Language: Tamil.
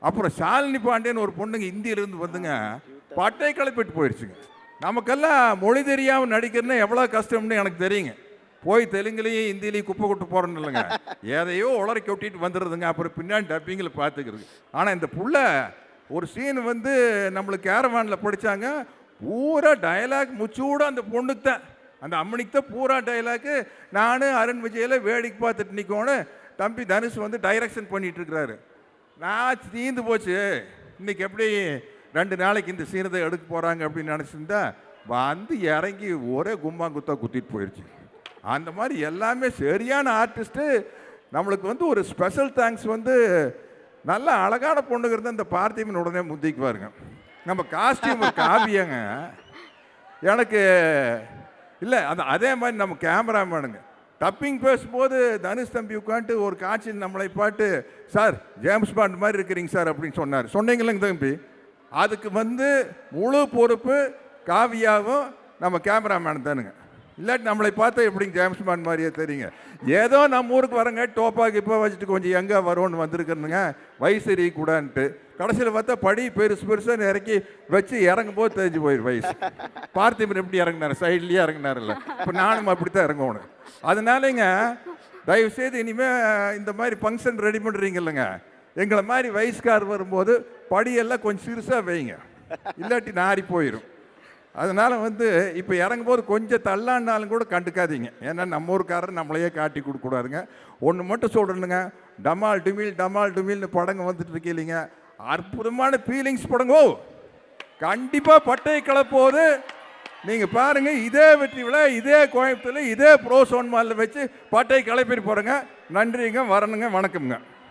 அப்புறம் ஷாலினி பாண்டியன் ஒரு பொண்ணுங்க இந்தியிலேருந்து வந்துங்க பட்டை கிளப்பிட்டு போயிடுச்சுங்க. நமக்கெல்லாம் மொழி தெரியாமல் நடிக்கிறதுன்னு எவ்வளோ கஷ்டம்னு எனக்கு தெரியுங்க. போய் தெலுங்குலேயும் ஹிந்திலையும் குப்பை கொட்டு போகிறோன்னு இல்லைங்க, எதையோ உளறி கொட்டிட்டு வந்துடுறதுங்க. அப்புறம் பின்னாடி டப்பிங்கில் பார்த்துக்கிறது. ஆனால் இந்த புள்ள ஒரு சீன் வந்து நம்மளுக்கு கேரவானில் படித்தாங்க, பூரா டயலாக் முச்சூட அந்த பொண்ணுக்கு தான், அந்த அம்மனிக்கு தான் பூரா டயலாக்கு. நான் அருண் விஜயில் வேடிக்கை பார்த்துட்டு நிற்கோன்னு தம்பி தனுஷ் வந்து டைரக்ஷன் பண்ணிகிட்ருக்கிறாரு. நான் தீந்து போச்சு, இன்றைக்கி எப்படி 2 நாளைக்கு இந்த சீனத்தை எடுக்க போகிறாங்க அப்படின்னு நினச்சிருந்தா வந்து இறங்கி ஒரே கும்மாங்குத்தா குத்திட்டு போயிடுச்சு. அந்த மாதிரி எல்லாமே சரியான ஆர்டிஸ்ட்டு. நம்மளுக்கு வந்து ஒரு ஸ்பெஷல் தேங்க்ஸ் வந்து நல்ல அழகான பொண்ணுங்க இருந்தால் இந்த பார்த்திபன் உடனே முந்திக்குவாருங்க. நம்ம காஸ்டியூம் காவியங்க எனக்கு இல்லை, அதே மாதிரி நம்ம கேமராமேனுங்க டப்பிங் பேசும்போது தனுஷ் தம்பி உட்காந்துட்டு ஒரு காட்சியில் நம்மளை பாட்டு, சார் ஜேம்ஸ் பாண்ட் மாதிரி இருக்கிறீங்க சார் அப்படின்னு சொன்னார். சொன்னீங்களேங்க தம்பி, அதுக்கு வந்து முழு பொறுப்பு காவியாவும் நம்ம கேமராமேன் தானுங்க. இல்லாட்டி நம்மளை பார்த்தா எப்படிங்க ஜேம்ஸ் பாண்ட் மாதிரியே தெரியுங்க. ஏதோ நம்ம ஊருக்கு வரங்க டோப்பா கிப்பா வச்சுட்டு கொஞ்சம் எங்கே வரோன்னு வந்திருக்கிறதுங்க, வயசு எறியக்கூடான்ட்டு. கடைசியில் பார்த்தா படி பெருசு பெருசாக இறக்கி வச்சு இறங்கும் போது தெரிஞ்சு போயிரு வயசு. பார்த்திபன் எப்படி இறங்கினார், சைட்லேயே இறங்கினார்ல. இப்போ நானும் அப்படி தான் இறங்கணும். அதனாலங்க தயவுசெய்து இனிமேல் இந்த மாதிரி ஃபங்க்ஷன் ரெடி பண்ணுறீங்க இல்லைங்க, எங்களை மாதிரி வயசுக்கார் வரும்போது படியெல்லாம் கொஞ்சம் சிறுசாக வைங்க, இல்லாட்டி நாரி போயிடும். அதனால் வந்து இப்போ இறங்கும்போது கொஞ்சம் தள்ளாண்டாலும் கூட கண்டுக்காதீங்க. ஏன்னா நம்ம ஊருக்காரர் நம்மளையே காட்டி கொடுக்கூடாதுங்க. ஒன்று மட்டும் சொல்கிறேனுங்க, டமால் டுமில்னு படங்க வந்துட்டு இருக்கீங்க, அற்புதமான ஃபீலிங்ஸ் படங்கோ. கண்டிப்பாக பட்டை கிளப்போது நீங்கள் பாருங்கள். இதே வெற்றி விழா இதே கோயம்புத்தூரில் இதே ப்ரோ சோன் மாலில் வச்சு பட்டை கிளப்பிட்டு போகிறேங்க. நன்றிங்க, வரணுங்க, வணக்கம்ங்க.